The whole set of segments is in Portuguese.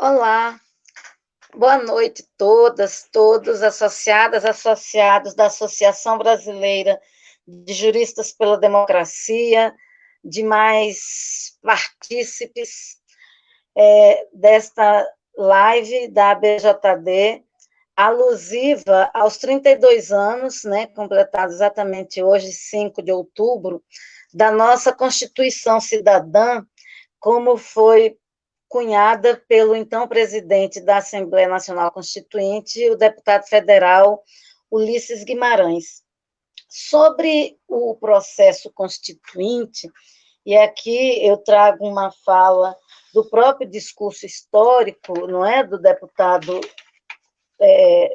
Olá, boa noite todos, associadas, associados da Associação Brasileira de Juristas pela Democracia, demais partícipes desta live da ABJD, alusiva aos 32 anos, né, completados exatamente hoje, 5 de outubro, da nossa Constituição Cidadã, como foi cunhada pelo então presidente da Assembleia Nacional Constituinte, o deputado federal Ulisses Guimarães. Sobre o processo constituinte, e aqui eu trago uma fala do próprio discurso histórico, não é, do deputado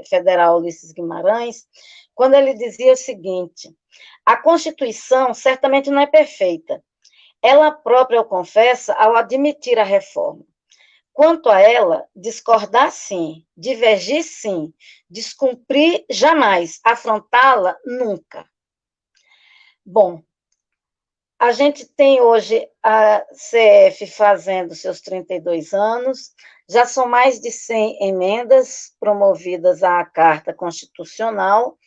federal Ulisses Guimarães, quando ele dizia o seguinte: a Constituição certamente não é perfeita. Ela própria o confessa ao admitir a reforma. Quanto a ela, discordar sim, divergir sim, descumprir jamais, afrontá-la nunca. Bom, a gente tem hoje a CF fazendo seus 32 anos, já são mais de 100 emendas promovidas à Carta Constitucional,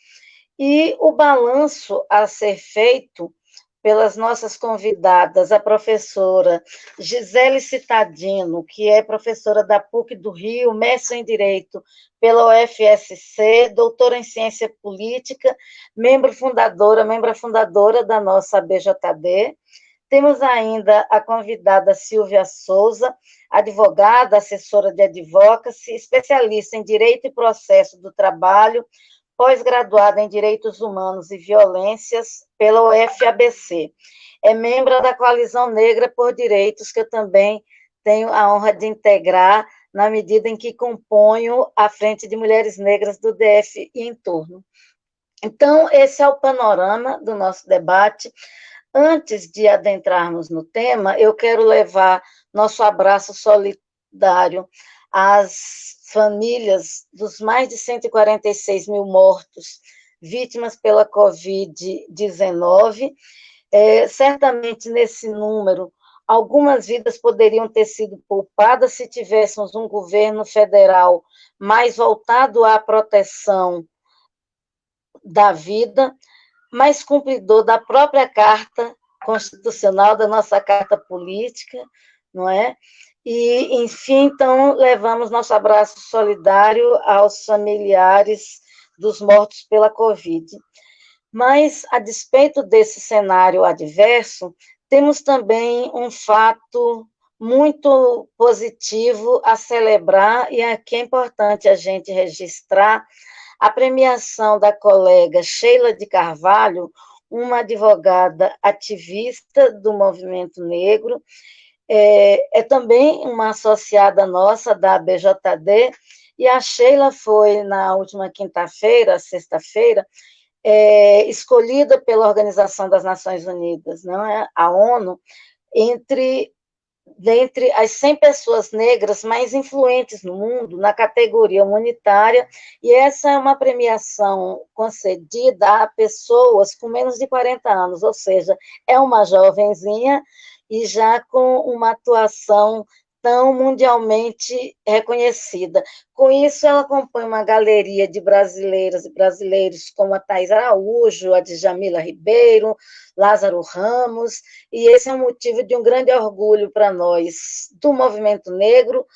e o balanço a ser feito pelas nossas convidadas, a professora Gisele Citadino, que é professora da PUC do Rio, mestre em Direito pela UFSC, doutora em Ciência Política, membro fundadora da nossa BJD. Temos ainda a convidada Silvia Souza, advogada, assessora de advocacy, especialista em Direito e Processo do Trabalho, pós-graduada em Direitos Humanos e Violências pela UFABC. É membro da Coalizão Negra por Direitos, que eu também tenho a honra de integrar, na medida em que componho a Frente de Mulheres Negras do DF e em torno. Então, esse é o panorama do nosso debate. Antes de adentrarmos no tema, eu quero levar nosso abraço solidário às famílias dos mais de 146 mil mortos, vítimas pela Covid-19. Certamente, nesse número, algumas vidas poderiam ter sido poupadas se tivéssemos um governo federal mais voltado à proteção da vida, mais cumpridor da própria Carta Constitucional, da nossa Carta Política, não é? E, enfim, então, levamos nosso abraço solidário aos familiares dos mortos pela Covid. Mas, a despeito desse cenário adverso, temos também um fato muito positivo a celebrar, e aqui é importante a gente registrar a premiação da colega Sheila de Carvalho, uma advogada ativista do movimento negro, também uma associada nossa da BJD, e a Sheila foi, na última quinta-feira, sexta-feira, escolhida pela Organização das Nações Unidas, não é? A ONU, dentre as 100 pessoas negras mais influentes no mundo, na categoria humanitária, e essa é uma premiação concedida a pessoas com menos de 40 anos, ou seja, é uma jovenzinha e já com uma atuação tão mundialmente reconhecida. Com isso, ela compõe uma galeria de brasileiras e brasileiros como a Thais Araújo, a Djamila Ribeiro, Lázaro Ramos, e esse é um motivo de um grande orgulho para nós, do movimento negro,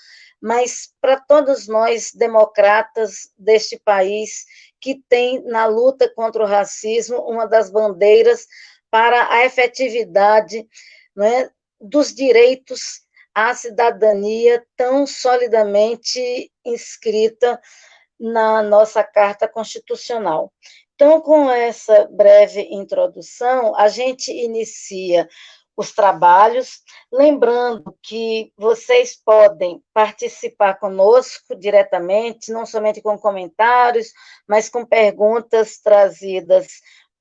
mas para todos nós, democratas deste país, que tem na luta contra o racismo uma das bandeiras para a efetividade, não é, dos direitos à cidadania tão solidamente inscrita na nossa Carta Constitucional. Então, com essa breve introdução, a gente inicia os trabalhos, lembrando que vocês podem participar conosco diretamente, não somente com comentários, mas com perguntas trazidas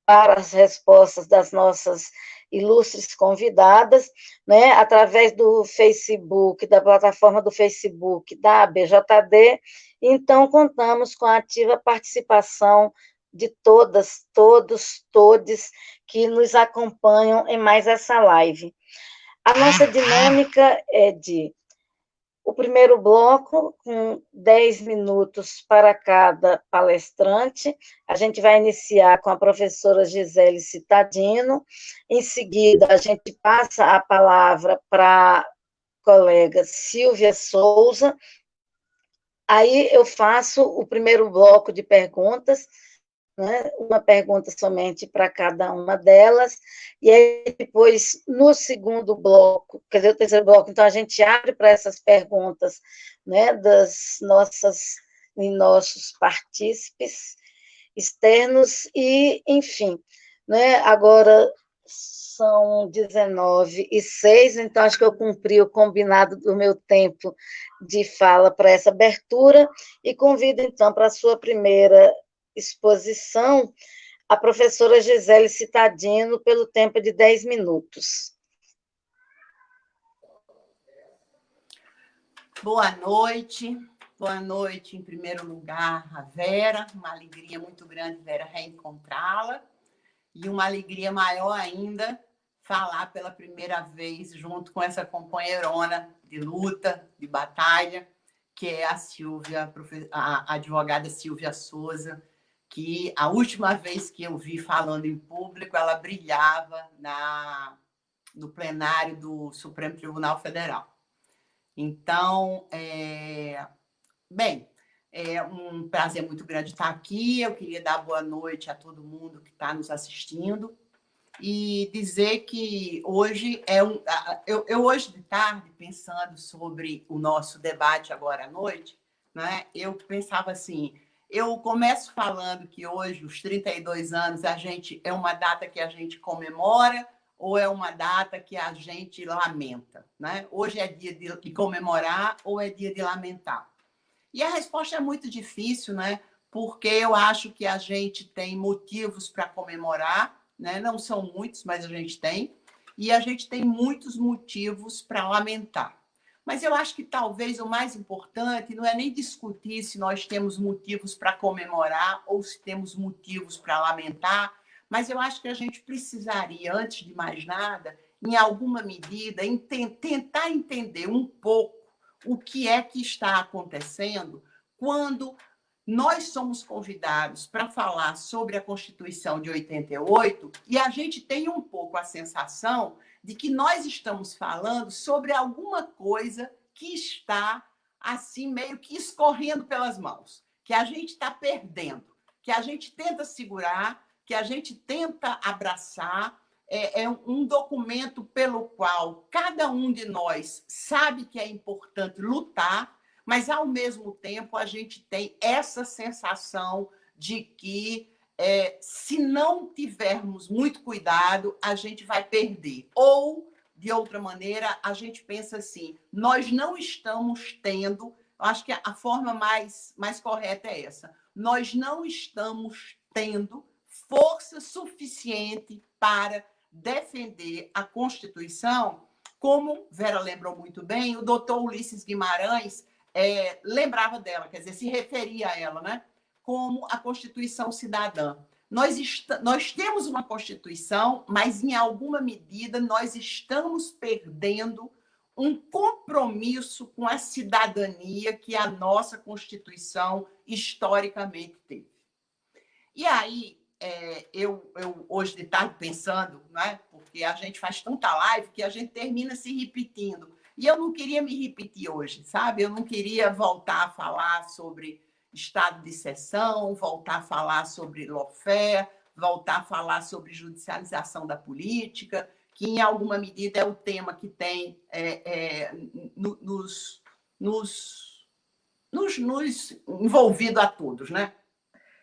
para as respostas das nossas ilustres convidadas, né, através do Facebook, da plataforma do Facebook da BJD. Então, contamos com a ativa participação de todas, todos, todes que nos acompanham em mais essa live. A nossa dinâmica é de O primeiro bloco, com 10 minutos para cada palestrante. A gente vai iniciar com a professora Gisele Cittadino. Em seguida, a gente passa a palavra para a colega Silvia Souza. Aí eu faço o primeiro bloco de perguntas, né? Uma pergunta somente para cada uma delas, e aí depois, no segundo bloco, quer dizer, o terceiro bloco, então a gente abre para essas perguntas, né, das nossos partícipes externos, e, enfim, né, agora são 19h06, então acho que eu cumpri o combinado do meu tempo de fala para essa abertura, e convido, então, para a sua primeira exposição, a professora Gisele Cittadino, pelo tempo de 10 minutos. Boa noite, em primeiro lugar, a Vera, uma alegria muito grande, Vera, reencontrá-la, e uma alegria maior ainda falar pela primeira vez junto com essa companheirona de luta, de batalha, que é a Silvia, a advogada Silvia Souza, que a última vez que eu vi falando em público, ela brilhava no plenário do Supremo Tribunal Federal. Então, bem, é um prazer muito grande estar aqui. Eu queria dar boa noite a todo mundo que está nos assistindo e dizer que hoje eu hoje de tarde, pensando sobre o nosso debate agora à noite, né, eu pensava assim, eu começo falando que hoje, os 32 anos, é uma data que a gente comemora ou é uma data que a gente lamenta, né? Hoje é dia de comemorar ou é dia de lamentar? E a resposta é muito difícil, né? Porque eu acho que a gente tem motivos para comemorar, né? Não são muitos, mas a gente tem. E a gente tem muitos motivos para lamentar. Mas eu acho que talvez o mais importante não é nem discutir se nós temos motivos para comemorar ou se temos motivos para lamentar, mas eu acho que a gente precisaria, antes de mais nada, em alguma medida, tentar entender um pouco o que é que está acontecendo quando nós somos convidados para falar sobre a Constituição de 88 e a gente tem um pouco a sensação de que nós estamos falando sobre alguma coisa que está assim meio que escorrendo pelas mãos, que a gente está perdendo, que a gente tenta segurar, que a gente tenta abraçar. É um documento pelo qual cada um de nós sabe que é importante lutar, mas, ao mesmo tempo, a gente tem essa sensação de que, se não tivermos muito cuidado, a gente vai perder. Ou, de outra maneira, a gente pensa assim, nós não estamos tendo, acho que a forma mais correta é essa, nós não estamos tendo força suficiente para defender a Constituição, como Vera lembrou muito bem, o doutor Ulisses Guimarães lembrava dela, quer dizer, se referia a ela, né, como a Constituição cidadã. Nós temos uma Constituição, mas, em alguma medida, nós estamos perdendo um compromisso com a cidadania que a nossa Constituição historicamente teve. E aí, eu hoje de tarde pensando, né, porque a gente faz tanta live que a gente termina se repetindo. E eu não queria me repetir hoje, sabe? Eu não queria voltar a falar sobre estado de exceção, voltar a falar sobre lawfare, voltar a falar sobre judicialização da política, que, em alguma medida, é o tema que tem nos envolvido a todos, né?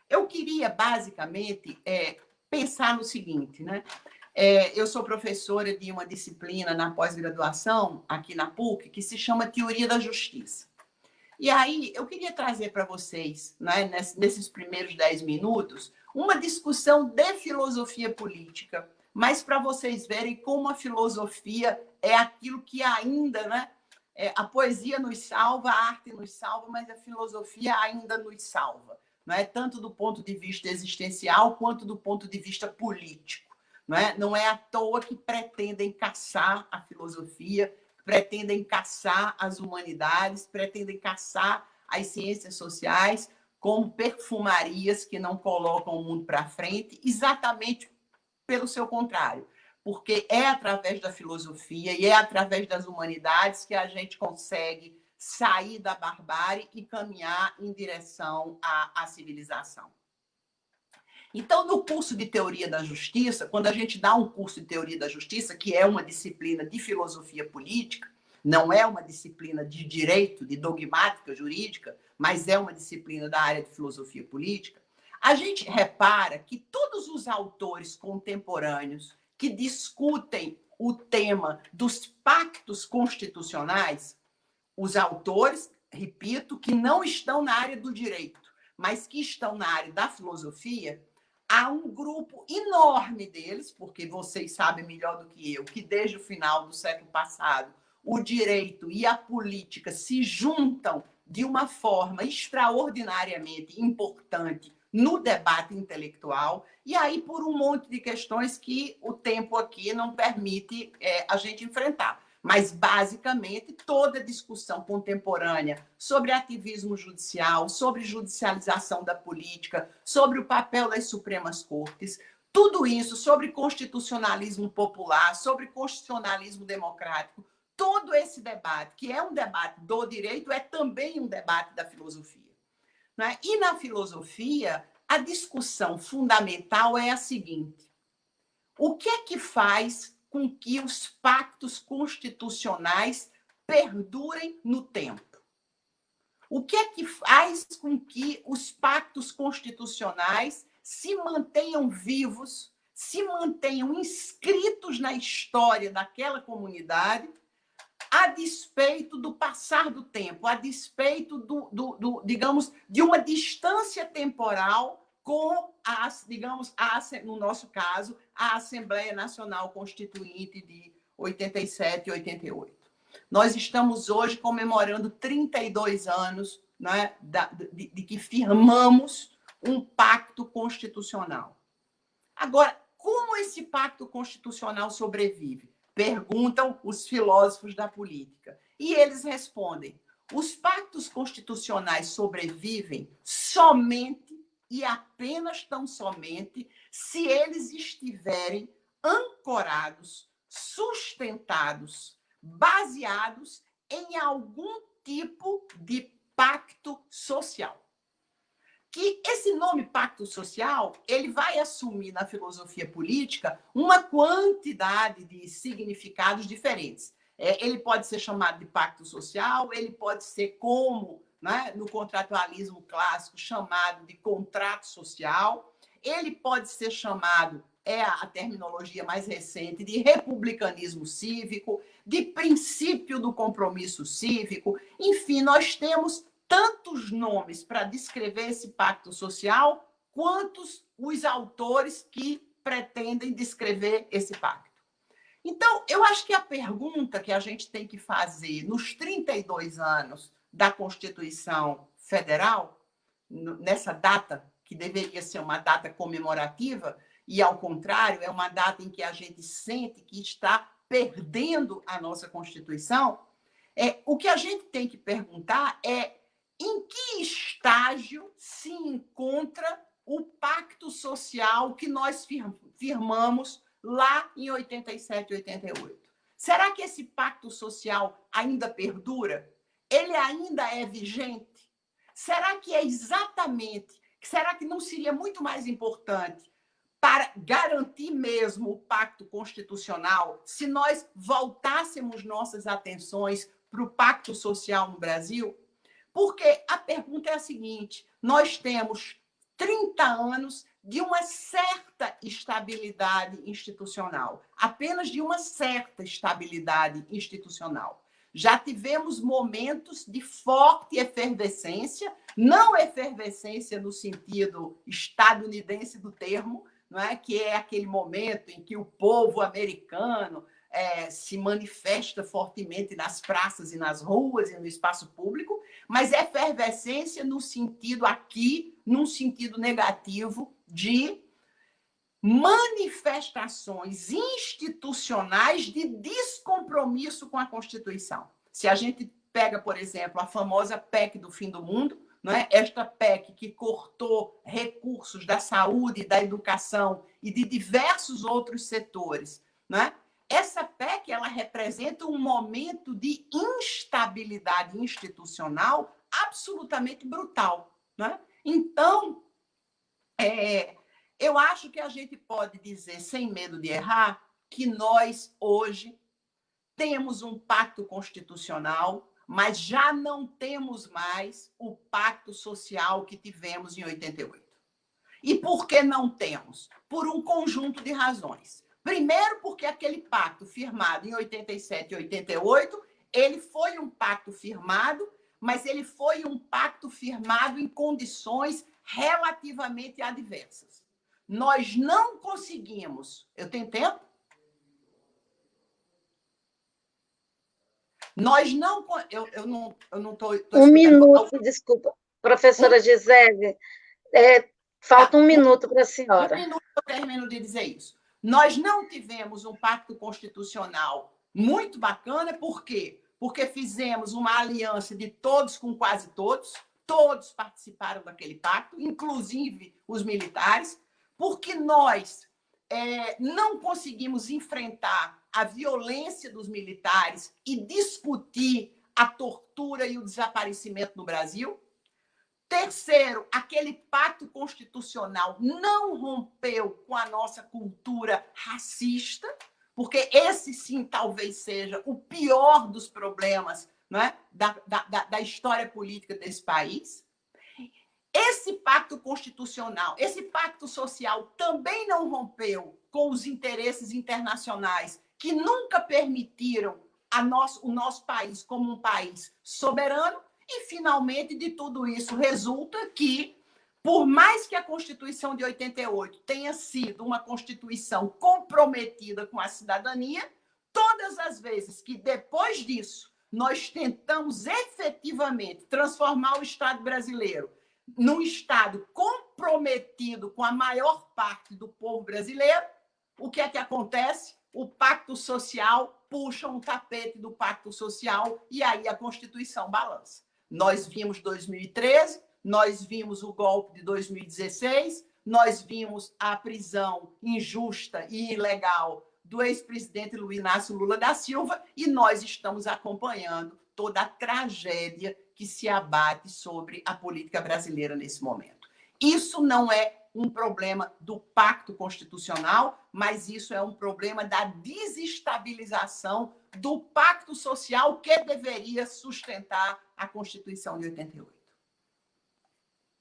Eu queria, basicamente, pensar no seguinte, né? Eu sou professora de uma disciplina na pós-graduação, aqui na PUC, que se chama Teoria da Justiça. E aí, eu queria trazer para vocês, né, nesses primeiros 10 minutos, uma discussão de filosofia política, mas para vocês verem como a filosofia é aquilo que ainda, né, a poesia nos salva, a arte nos salva, mas a filosofia ainda nos salva. Não é? Tanto do ponto de vista existencial quanto do ponto de vista político. Não é à toa que pretendem caçar a filosofia, pretendem caçar as humanidades, pretendem caçar as ciências sociais como perfumarias que não colocam o mundo para frente, exatamente pelo seu contrário. Porque é através da filosofia e é através das humanidades que a gente consegue sair da barbárie e caminhar em direção à civilização. Então, no curso de Teoria da Justiça, quando a gente dá um curso de Teoria da Justiça, que é uma disciplina de filosofia política, não é uma disciplina de direito, de dogmática jurídica, mas é uma disciplina da área de filosofia política, a gente repara que todos os autores contemporâneos que discutem o tema dos pactos constitucionais, os autores, repito, que não estão na área do direito, mas que estão na área da filosofia, há um grupo enorme deles, porque vocês sabem melhor do que eu, que desde o final do século passado, o direito e a política se juntam de uma forma extraordinariamente importante no debate intelectual, e aí por um monte de questões que o tempo aqui não permite a gente enfrentar. Mas, basicamente, toda discussão contemporânea sobre ativismo judicial, sobre judicialização da política, sobre o papel das Supremas Cortes, tudo isso sobre constitucionalismo popular, sobre constitucionalismo democrático, todo esse debate, que é um debate do direito, é também um debate da filosofia. Né? E na filosofia, a discussão fundamental é a seguinte: o que é que faz com que os pactos constitucionais perdurem no tempo? O que é que faz com que os pactos constitucionais se mantenham vivos, se mantenham inscritos na história daquela comunidade, a despeito do passar do tempo, a despeito digamos, de uma distância temporal com digamos, no nosso caso, a Assembleia Nacional Constituinte de 87 e 88. Nós estamos hoje comemorando 32 anos, né, de que firmamos um pacto constitucional. Agora, como esse pacto constitucional sobrevive? Perguntam os filósofos da política. E eles respondem: os pactos constitucionais sobrevivem somente e apenas tão somente se eles estiverem ancorados, sustentados, baseados em algum tipo de pacto social. Que esse nome pacto social, ele vai assumir na filosofia política uma quantidade de significados diferentes. Ele pode ser chamado de pacto social, ele pode ser como, né, no contratualismo clássico, chamado de contrato social, ele pode ser chamado, é a terminologia mais recente, de republicanismo cívico, de princípio do compromisso cívico. Enfim, nós temos tantos nomes para descrever esse pacto social, quantos os autores que pretendem descrever esse pacto. Então, eu acho que a pergunta que a gente tem que fazer nos 32 anos da Constituição Federal, nessa data, que deveria ser uma data comemorativa, e, ao contrário, é uma data em que a gente sente que está perdendo a nossa Constituição, o que a gente tem que perguntar é: em que estágio se encontra o pacto social que nós firmamos lá em 87 e 88? Será que esse pacto social ainda perdura? Ele ainda é vigente? Será que é exatamente... Será que não seria muito mais importante para garantir mesmo o pacto constitucional se nós voltássemos nossas atenções para o pacto social no Brasil? Porque a pergunta é a seguinte: nós temos 30 anos de uma certa estabilidade institucional, apenas de uma certa estabilidade institucional. Já tivemos momentos de forte efervescência, não efervescência no sentido estadunidense do termo, não é? Que é aquele momento em que o povo americano se manifesta fortemente nas praças e nas ruas e no espaço público, mas efervescência no sentido aqui, num sentido negativo, de manifestações institucionais de descompromisso com a Constituição. Se a gente pega, por exemplo, a famosa PEC do fim do mundo, não é? Esta PEC que cortou recursos da saúde, da educação e de diversos outros setores, não é? Essa PEC ela representa um momento de instabilidade institucional absolutamente brutal, não é? Então, eu acho que a gente pode dizer, sem medo de errar, que nós, hoje, temos um pacto constitucional, mas já não temos mais o pacto social que tivemos em 88. E por que não temos? Por um conjunto de razões. Primeiro, porque aquele pacto firmado em 87 e 88, ele foi um pacto firmado, mas ele foi um pacto firmado em condições relativamente adversas. Nós não conseguimos... Eu tenho tempo? Nós não... Eu não estou... Um minuto, desculpa. Professora Gisele, falta um minuto para a senhora. Um minuto eu termino de dizer isso. Nós não tivemos um pacto constitucional muito bacana, por quê? Porque fizemos uma aliança de todos com quase todos, todos participaram daquele pacto, inclusive os militares, porque nós não conseguimos enfrentar a violência dos militares e discutir a tortura e o desaparecimento no Brasil. Terceiro, aquele pacto constitucional não rompeu com a nossa cultura racista, porque esse sim talvez seja o pior dos problemas, não é? da história política desse país. Esse pacto constitucional, esse pacto social também não rompeu com os interesses internacionais que nunca permitiram o nosso país como um país soberano. E, finalmente, de tudo isso resulta que, por mais que a Constituição de 88 tenha sido uma Constituição comprometida com a cidadania, todas as vezes que, depois disso, nós tentamos efetivamente transformar o Estado brasileiro num Estado comprometido com a maior parte do povo brasileiro, o que é que acontece? O pacto social puxa um tapete do pacto social e aí a Constituição balança. Nós vimos 2013, nós vimos o golpe de 2016, nós vimos a prisão injusta e ilegal do ex-presidente Luiz Inácio Lula da Silva e nós estamos acompanhando toda a tragédia que se abate sobre a política brasileira nesse momento. Isso não é um problema do pacto constitucional, mas isso é um problema da desestabilização do pacto social que deveria sustentar a Constituição de 88.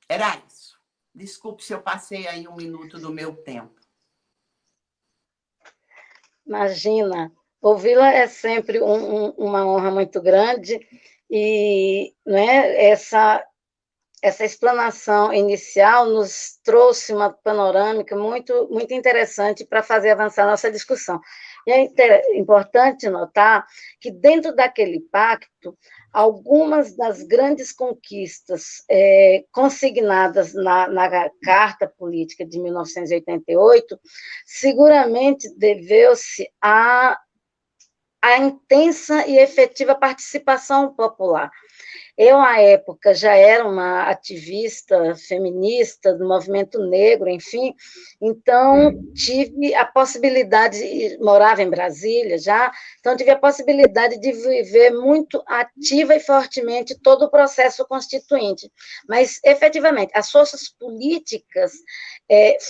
Era isso. Desculpe se eu passei aí um minuto do meu tempo. Imagina, ouvi-la é sempre uma honra muito grande e, né, essa explanação inicial nos trouxe uma panorâmica muito, muito interessante para fazer avançar a nossa discussão. E é importante notar que, dentro daquele pacto, algumas das grandes conquistas consignadas na Carta Política de 1988, seguramente deveu-se à intensa e efetiva participação popular. Eu, à época, já era uma ativista feminista do movimento negro, enfim, então tive a possibilidade, morava em Brasília já, então tive a possibilidade de viver muito ativa e fortemente todo o processo constituinte. Mas, efetivamente, as forças políticas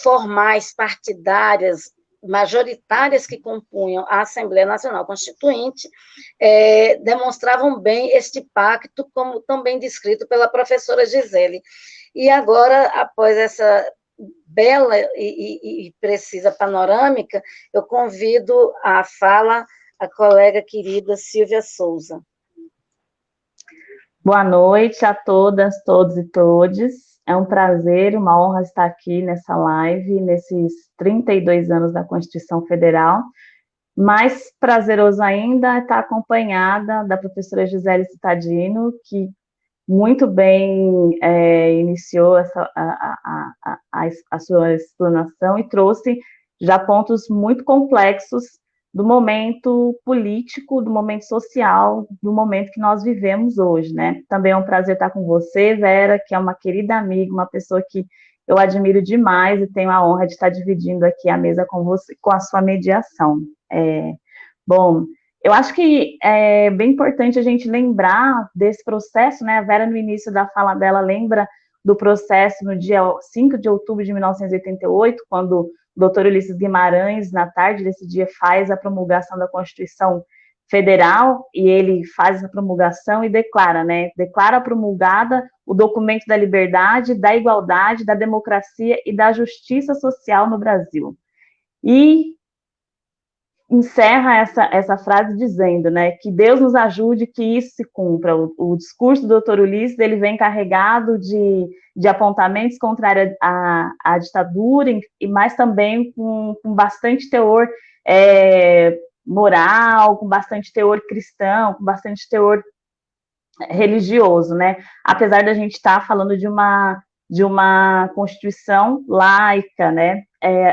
formais, partidárias, majoritárias que compunham a Assembleia Nacional Constituinte demonstravam bem este pacto, como também descrito pela professora Gisele. E agora, após essa bela e precisa panorâmica, eu convido à fala a colega querida Silvia Souza. Boa noite a todas, todos e todes. É um prazer, uma honra estar aqui nessa live, nesses 32 anos da Constituição Federal. Mais prazeroso ainda é estar acompanhada da professora Gisele Cittadino, que muito bem iniciou a sua explanação e trouxe já pontos muito complexos do momento político, do momento social, do momento que nós vivemos hoje, né? Também é um prazer estar com você, Vera, que é uma querida amiga, uma pessoa que eu admiro demais e tenho a honra de estar dividindo aqui a mesa com você, com a sua mediação. Bom, eu acho que é bem importante a gente lembrar desse processo, né? A Vera, no início da fala dela, lembra do processo no dia 5 de outubro de 1988, quando o Dr. Ulisses Guimarães, na tarde desse dia, faz a promulgação da Constituição Federal, e ele faz a promulgação e declara, né? Declara promulgada o documento da liberdade, da igualdade, da democracia e da justiça social no Brasil. E encerra essa frase dizendo, né, que Deus nos ajude que isso se cumpra. O discurso do Dr. Ulisses, ele vem carregado de apontamentos contrários à ditadura, mas também com bastante teor moral, com bastante teor cristão, com bastante teor religioso, né? Apesar da gente estar falando de uma Constituição laica, né?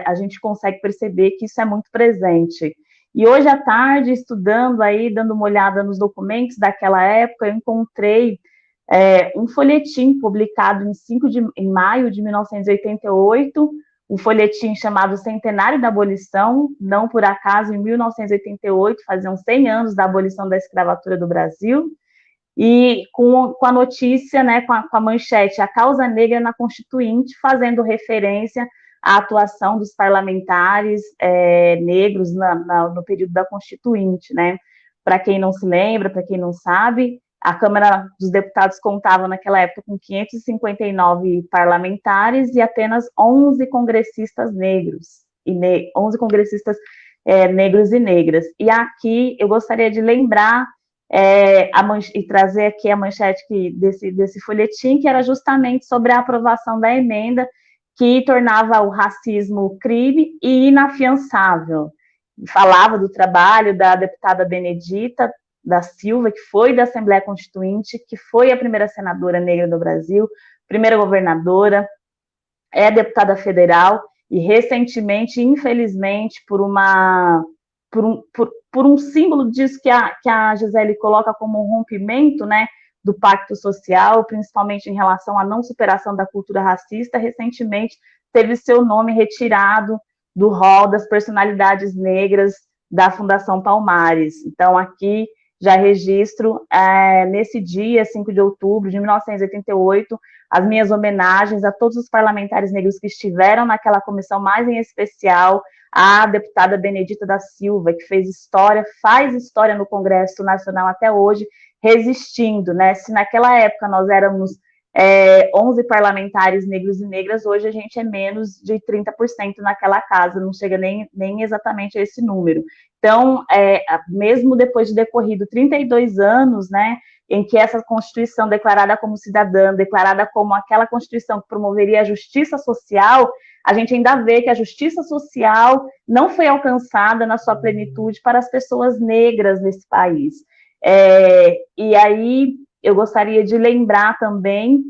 A gente consegue perceber que isso é muito presente. E hoje à tarde, estudando aí, dando uma olhada nos documentos daquela época, eu encontrei um folhetim publicado em maio de 1988, um folhetim chamado Centenário da Abolição. Não por acaso, em 1988, faziam 100 anos da abolição da escravatura do Brasil, e com a notícia, né, com a manchete, a causa negra na Constituinte, fazendo referência à atuação dos parlamentares negros no período da Constituinte, né? Para quem não se lembra, para quem não sabe, a Câmara dos Deputados contava naquela época com 559 parlamentares e apenas 11 congressistas negros, 11 congressistas negros e negras. E aqui eu gostaria de lembrar e trazer aqui a manchete desse folhetim, que era justamente sobre a aprovação da emenda que tornava o racismo crime e inafiançável. Falava do trabalho da deputada Benedita da Silva, que foi da Assembleia Constituinte, que foi a primeira senadora negra do Brasil, primeira governadora, é deputada federal, e recentemente, infelizmente, por um símbolo disso que a Gisele coloca como um rompimento, né, do pacto social, principalmente em relação à não superação da cultura racista, recentemente teve seu nome retirado do rol das personalidades negras da Fundação Palmares. Então, aqui já registro, nesse dia, 5 de outubro de 1988, as minhas homenagens a todos os parlamentares negros que estiveram naquela comissão, mais em especial a deputada Benedita da Silva, que faz história no Congresso Nacional até hoje, resistindo, né? Se naquela época nós éramos 11 parlamentares negros e negras, hoje a gente é menos de 30% naquela casa, não chega nem exatamente a esse número. Então, mesmo depois de decorrido 32 anos, né, em que essa Constituição declarada como cidadã, declarada como aquela Constituição que promoveria a justiça social, a gente ainda vê que a justiça social não foi alcançada na sua plenitude para as pessoas negras nesse país. E aí eu gostaria de lembrar também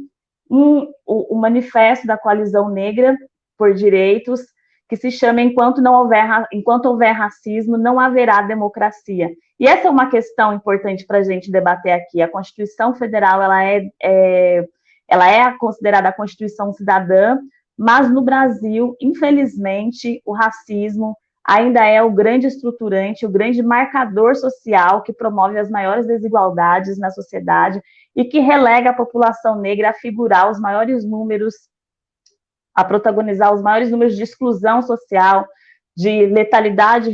o manifesto da Coalizão Negra por Direitos, que se chama Enquanto houver racismo, não haverá democracia. E essa é uma questão importante para a gente debater aqui. A Constituição Federal ela é considerada a Constituição cidadã, mas no Brasil, infelizmente, o racismo ainda é o grande estruturante, o grande marcador social que promove as maiores desigualdades na sociedade e que relega a população negra a figurar os maiores números, a protagonizar os maiores números de exclusão social, de letalidade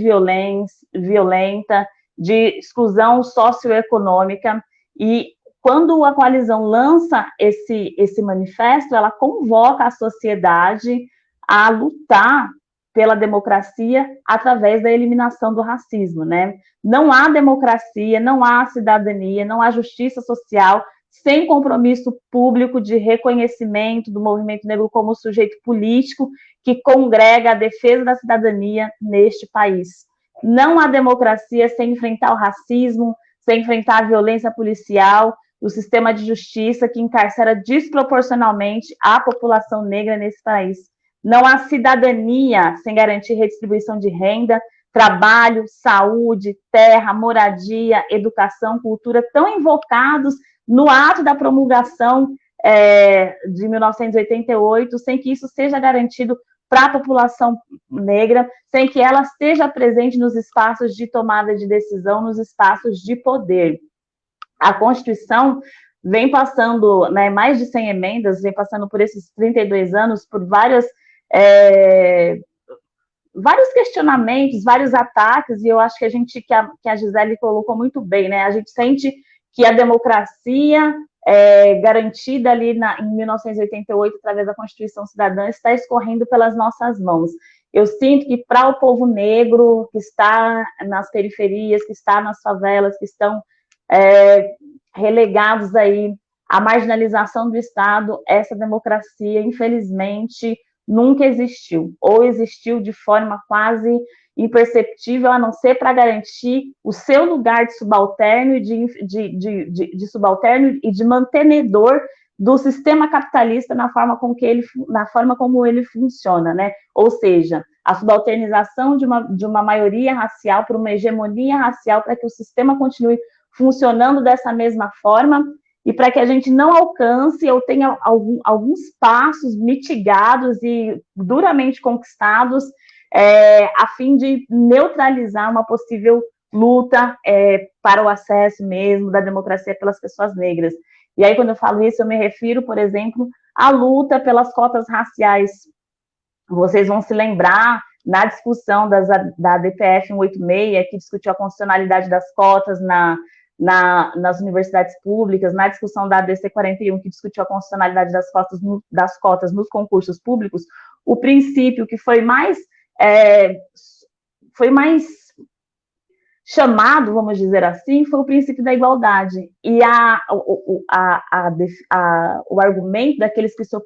violenta, de exclusão socioeconômica. E quando a coalizão lança esse manifesto, ela convoca a sociedade a lutar pela democracia através da eliminação do racismo, né? Não há democracia, não há cidadania, não há justiça social sem compromisso público de reconhecimento do movimento negro como sujeito político que congrega a defesa da cidadania neste país. Não há democracia sem enfrentar o racismo, sem enfrentar a violência policial, o sistema de justiça que encarcera desproporcionalmente a população negra nesse país. Não há cidadania sem garantir redistribuição de renda, trabalho, saúde, terra, moradia, educação, cultura, tão invocados no ato da promulgação de 1988, sem que isso seja garantido para a população negra, sem que ela esteja presente nos espaços de tomada de decisão, nos espaços de poder. A Constituição vem passando, né, mais de 100 emendas, vem passando por esses 32 anos, por vários questionamentos, vários ataques, e eu acho que a Gisele colocou muito bem, né? A gente sente que a democracia garantida ali em 1988, através da Constituição Cidadã, está escorrendo pelas nossas mãos. Eu sinto que para o povo negro que está nas periferias, que está nas favelas, que estão relegados aí à marginalização do Estado, essa democracia, infelizmente, nunca existiu, ou existiu de forma quase imperceptível, a não ser para garantir o seu lugar de subalterno e de subalterno e de mantenedor do sistema capitalista na forma como ele funciona, né? Ou seja, a subalternização de uma maioria racial por uma hegemonia racial para que o sistema continue funcionando dessa mesma forma e para que a gente não alcance ou tenha alguns passos mitigados e duramente conquistados a fim de neutralizar uma possível luta para o acesso mesmo da democracia pelas pessoas negras. E aí, quando eu falo isso, eu me refiro, por exemplo, à luta pelas cotas raciais. Vocês vão se lembrar, na discussão da DPF 186, que discutiu a constitucionalidade das cotas nas universidades públicas, na discussão da ADC 41, que discutiu a constitucionalidade das cotas nos concursos públicos, o princípio que foi mais chamado, vamos dizer assim, foi o princípio da igualdade. E o argumento daqueles que se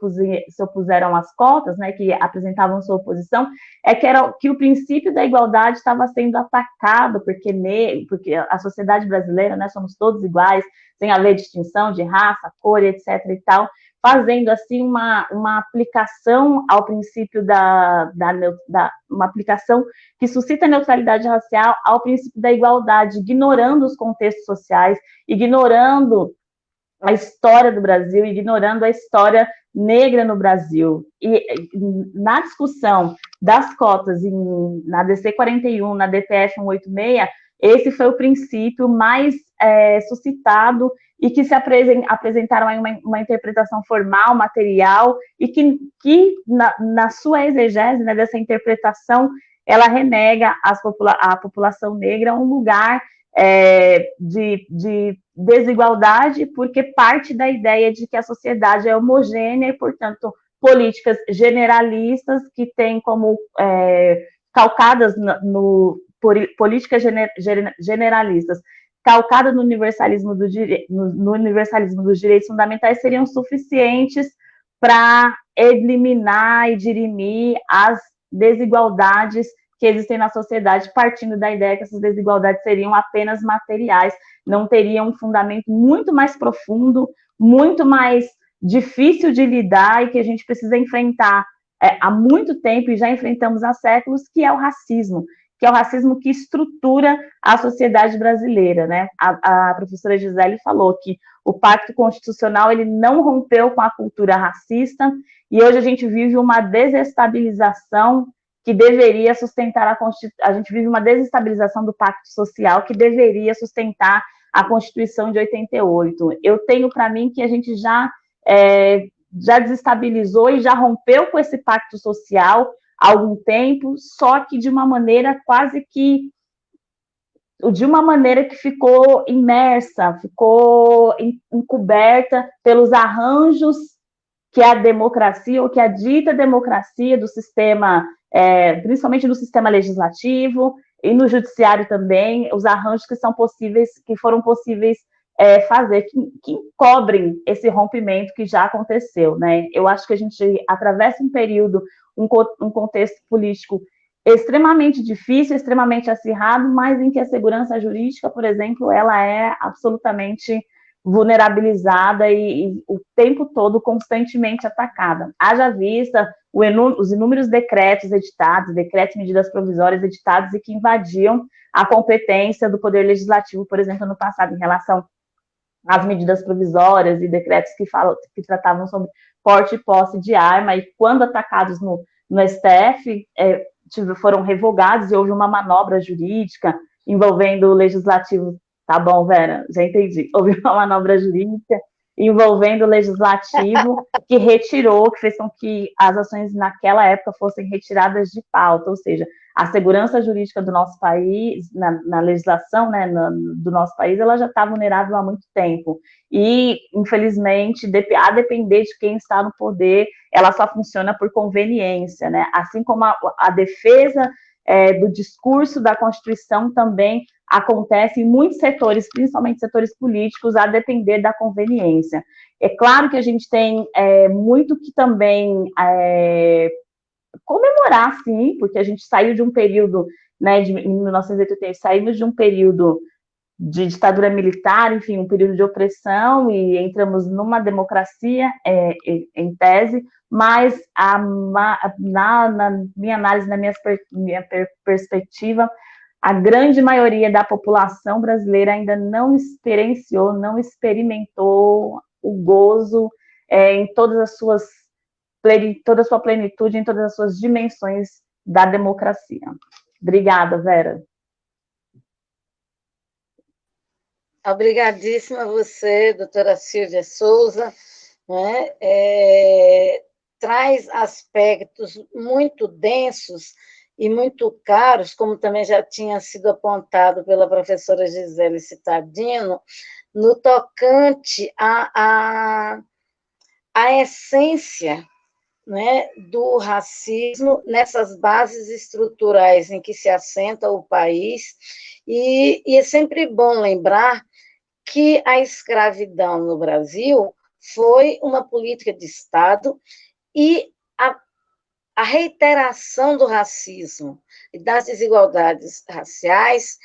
opuseram às cotas, né, que apresentavam sua oposição, que o princípio da igualdade estava sendo atacado, porque a sociedade brasileira, né, somos todos iguais, sem haver distinção de raça, cor, etc. e tal, fazendo assim uma aplicação ao princípio uma aplicação que suscita a neutralidade racial ao princípio da igualdade, ignorando os contextos sociais, ignorando a história do Brasil, ignorando a história negra no Brasil. E na discussão das cotas na DC 41, na DPF 186, esse foi o princípio mais suscitado e que se apresentaram aí uma interpretação formal, material, e que na sua exegese, né, dessa interpretação, ela renega a população negra a um lugar de desigualdade, porque parte da ideia de que a sociedade é homogênea e, portanto, políticas generalistas que têm como calcadas políticas generalistas calcadas no universalismo dos direitos fundamentais seriam suficientes para eliminar e dirimir as desigualdades que existem na sociedade, partindo da ideia que essas desigualdades seriam apenas materiais, não teriam um fundamento muito mais profundo, muito mais difícil de lidar e que a gente precisa enfrentar há muito tempo e já enfrentamos há séculos, que é o racismo, que estrutura a sociedade brasileira, né? A professora Gisele falou que o Pacto Constitucional ele não rompeu com a cultura racista e hoje a gente vive uma desestabilização que deveria sustentar a gente vive uma desestabilização do Pacto Social que deveria sustentar a Constituição de 88. Eu tenho para mim que a gente já desestabilizou e já rompeu com esse Pacto Social há algum tempo, só que de uma maneira que ficou imersa, ficou encoberta pelos arranjos que a democracia, ou que a dita democracia do sistema, principalmente do sistema legislativo e no judiciário também, os arranjos que foram possíveis fazer, que cobrem esse rompimento que já aconteceu, né? Eu acho que a gente atravessa um período, um contexto político extremamente difícil, extremamente acirrado, mas em que a segurança jurídica, por exemplo, ela é absolutamente vulnerabilizada e o tempo todo constantemente atacada. Haja vista os inúmeros decretos editados, decretos e medidas provisórias editados e que invadiam a competência do Poder Legislativo, por exemplo, no passado, em relação às medidas provisórias e decretos que tratavam sobre porte e posse de arma, e quando atacados no STF, foram revogados e houve uma manobra jurídica envolvendo o legislativo. Tá bom, Vera, já entendi. Houve uma manobra jurídica envolvendo o legislativo que retirou, que fez com que as ações naquela época fossem retiradas de pauta, ou seja, a segurança jurídica do nosso país, na legislação, né, do nosso país, ela já está vulnerável há muito tempo. E, infelizmente, a depender de quem está no poder, ela só funciona por conveniência, né? Assim como a defesa do discurso da Constituição também acontece em muitos setores, principalmente setores políticos, a depender da conveniência. É claro que a gente tem muito que também comemorar, sim, porque a gente saiu de um período, né, em 1980, saímos de um período de ditadura militar, enfim, um período de opressão, e entramos numa democracia, em tese, mas na minha análise, na minha perspectiva, a grande maioria da população brasileira ainda não experienciou, não experimentou o gozo em toda a sua plenitude, em todas as suas dimensões da democracia. Obrigada, Vera. Obrigadíssima a você, doutora Silvia Souza, né? Traz aspectos muito densos e muito caros, como também já tinha sido apontado pela professora Gisele Cittadino, no tocante à essência, né, do racismo nessas bases estruturais em que se assenta o país, e é sempre bom lembrar que a escravidão no Brasil foi uma política de Estado e a reiteração do racismo e das desigualdades raciais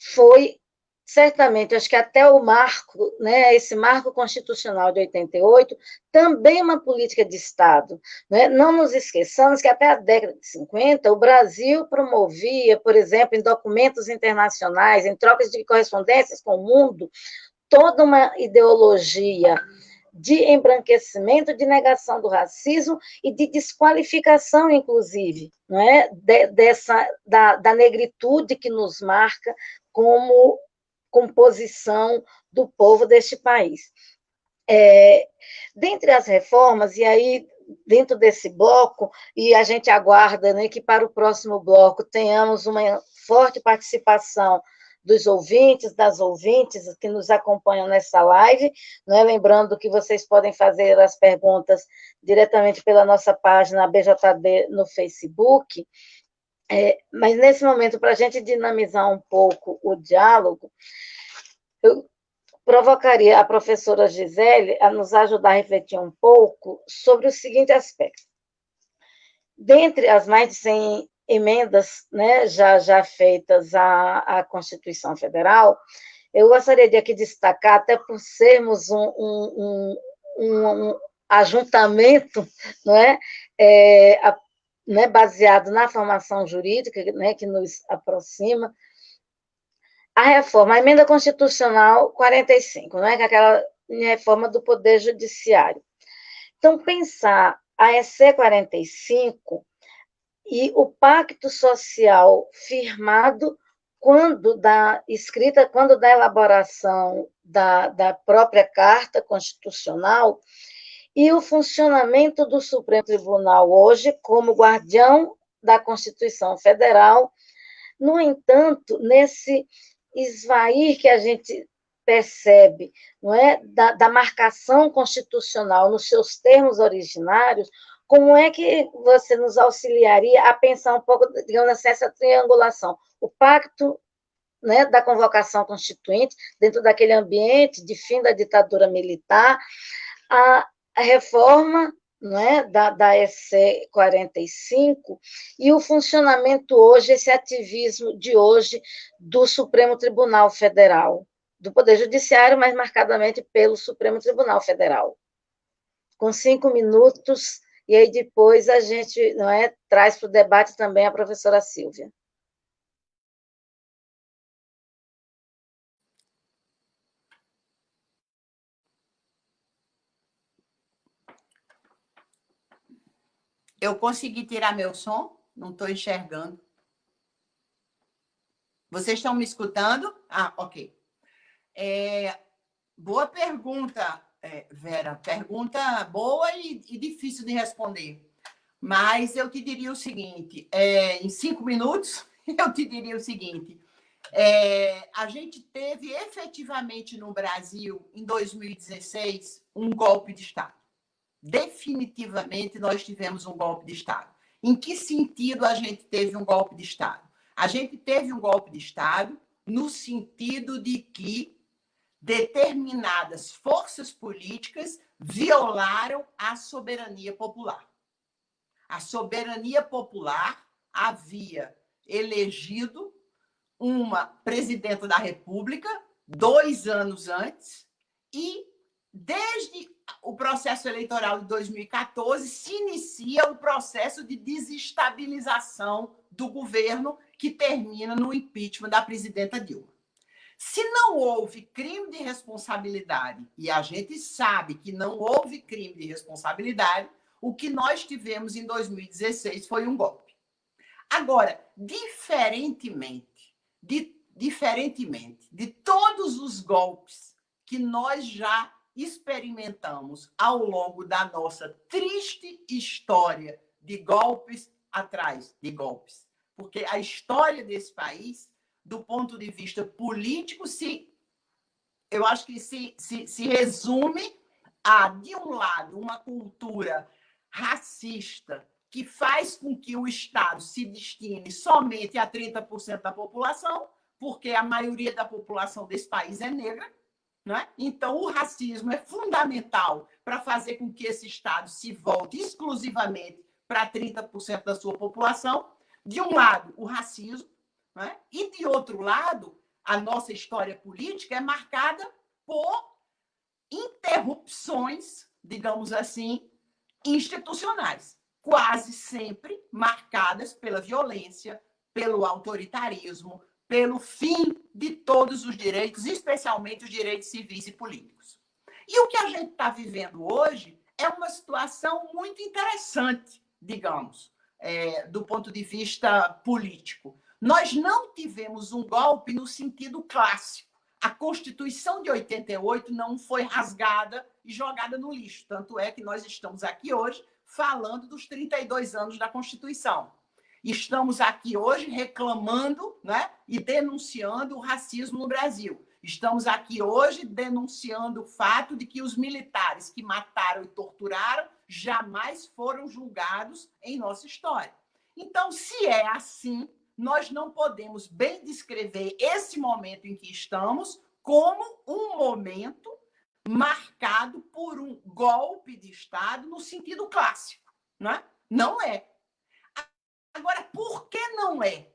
foi, certamente, acho que até o marco, né, esse marco constitucional de 88, também uma política de Estado. Né? Não nos esqueçamos que até a década de 50, o Brasil promovia, por exemplo, em documentos internacionais, em trocas de correspondências com o mundo, toda uma ideologia de embranquecimento, de negação do racismo e de desqualificação, inclusive, não é? Da negritude que nos marca como composição do povo deste país. Dentre as reformas, e aí, dentro desse bloco, e a gente aguarda, né, que para o próximo bloco tenhamos uma forte participação dos ouvintes, das ouvintes que nos acompanham nessa live, né? Lembrando que vocês podem fazer as perguntas diretamente pela nossa página BJD no Facebook, mas nesse momento, para a gente dinamizar um pouco o diálogo, eu provocaria a professora Gisele a nos ajudar a refletir um pouco sobre o seguinte aspecto. Dentre as mais de 100 emendas, né, já feitas à Constituição Federal, eu gostaria de aqui destacar, até por sermos um ajuntamento, não é? Né, baseado na formação jurídica, né, que nos aproxima, a emenda constitucional 45, né, que é aquela reforma do Poder Judiciário. Então, pensar a EC 45 e o pacto social firmado quando da elaboração da própria Carta Constitucional e o funcionamento do Supremo Tribunal hoje como guardião da Constituição Federal. No entanto, nesse esvair que a gente percebe, não é, da marcação constitucional nos seus termos originários, como é que você nos auxiliaria a pensar um pouco, digamos assim, essa triangulação? O pacto, né, da convocação constituinte, dentro daquele ambiente de fim da ditadura militar, a reforma, não é, da EC 45 e o funcionamento hoje, esse ativismo de hoje do Supremo Tribunal Federal, do Poder Judiciário, mas marcadamente pelo Supremo Tribunal Federal. Com 5 minutos, e aí depois a gente traz para o debate também a professora Silvia. Eu consegui tirar meu som? Não estou enxergando. Vocês estão me escutando? Ah, ok. Boa pergunta, Vera. Pergunta boa e difícil de responder. Mas eu te diria o seguinte, em 5 minutos, eu te diria o seguinte, a gente teve efetivamente no Brasil, em 2016, um golpe de Estado. Definitivamente nós tivemos um golpe de Estado. Em que sentido a gente teve um golpe de Estado? A gente teve um golpe de Estado no sentido de que determinadas forças políticas violaram a soberania popular. A soberania popular havia elegido uma presidenta da República 2 anos antes e, desde o processo eleitoral de 2014, se inicia o processo de desestabilização do governo que termina no impeachment da presidenta Dilma. Se não houve crime de responsabilidade, e a gente sabe que não houve crime de responsabilidade, o que nós tivemos em 2016 foi um golpe. Agora, diferentemente de todos os golpes que nós já experimentamos ao longo da nossa triste história de golpes atrás de golpes, porque a história desse país, do ponto de vista político, eu acho que se resume a, de um lado, uma cultura racista que faz com que o Estado se destine somente a 30% da população, porque a maioria da população desse país é negra, né? Então, o racismo é fundamental para fazer com que esse Estado se volte exclusivamente para 30% da sua população. De um lado, o racismo, né? E, de outro lado, a nossa história política é marcada por interrupções, digamos assim, institucionais, quase sempre marcadas pela violência, pelo autoritarismo, pelo fim de todos os direitos, especialmente os direitos civis e políticos. E o que a gente está vivendo hoje é uma situação muito interessante, digamos, do ponto de vista político. Nós não tivemos um golpe no sentido clássico. A Constituição de 88 não foi rasgada e jogada no lixo. Tanto é que nós estamos aqui hoje falando dos 32 anos da Constituição. Estamos aqui hoje reclamando, né, e denunciando o racismo no Brasil. Estamos aqui hoje denunciando o fato de que os militares que mataram e torturaram jamais foram julgados em nossa história. Então, se é assim, nós não podemos bem descrever esse momento em que estamos como um momento marcado por um golpe de Estado no sentido clássico, né? Não é. Agora, por que não é?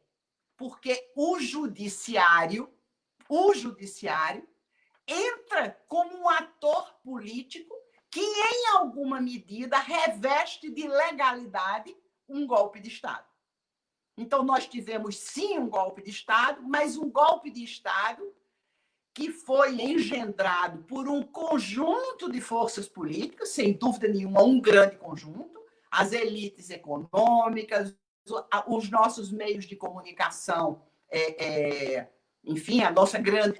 Porque o judiciário entra como um ator político que, em alguma medida, reveste de legalidade um golpe de Estado. Então, nós tivemos, sim, um golpe de Estado, mas um golpe de Estado que foi engendrado por um conjunto de forças políticas, sem dúvida nenhuma, um grande conjunto, as elites econômicas, os nossos meios de comunicação, enfim, a